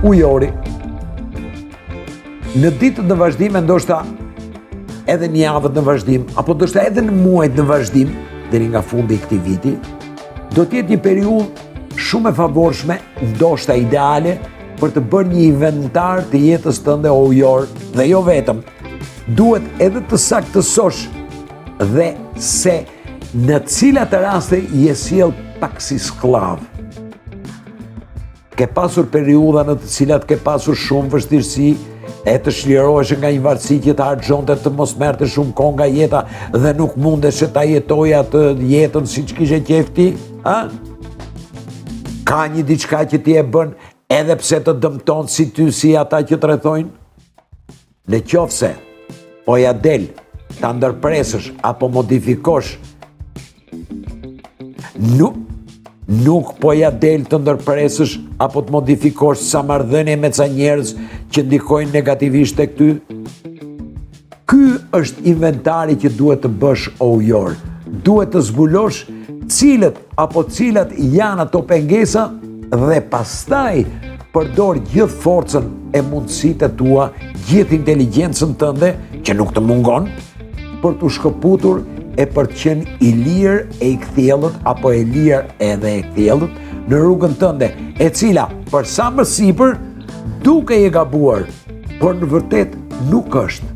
ujori, në ditët në vazhdim, ndoshta edhe një javët në vazhdim, apo ndoshta edhe në muajt në vazhdim, deri nga fundi i këtij viti, do të jetë një periudhë shumë e favorshme, ndoshta ideale, për të bërë një inventar të jetës tënde ujor, dhe jo vetëm. Duhet edhe të saktësosh dhe se në cilat raste je sjell pak si sklav. Ke pasur periudha në të cilat ke pasur shumë vështirësi, e të shlirohesh nga një varësi që të harxhonte, të mos merrte shumë kohë nga jeta dhe nuk mundesh ta jetoje atë jetën siç kishe qejf ti, a? Ka një diçka që ti e bën edhe pse të dëmton si ty si ata që të rrethojnë? Në qofse po ja del ta ndërpresësh apo modifikosh, nuk po ja del të ndërpresësh apo të modifikosh sa marrëdhënie me ca njerëz që ndikojnë negativisht tek ty. Ky është inventari që duhet të bësh o ujor. Duhet të zbulosh cilat janë ato pengesa dhe pastaj përdor gjithë forcën e mundësitë tua, gjithë inteligjencën tënde që nuk të mungon për të shkëputur e për të qenë i lirë e i kthjellët apo e lirë edhe e kthjellët në rrugën tënde, e cila për sa më sipër duke e gabuar, por në vërtet nuk është.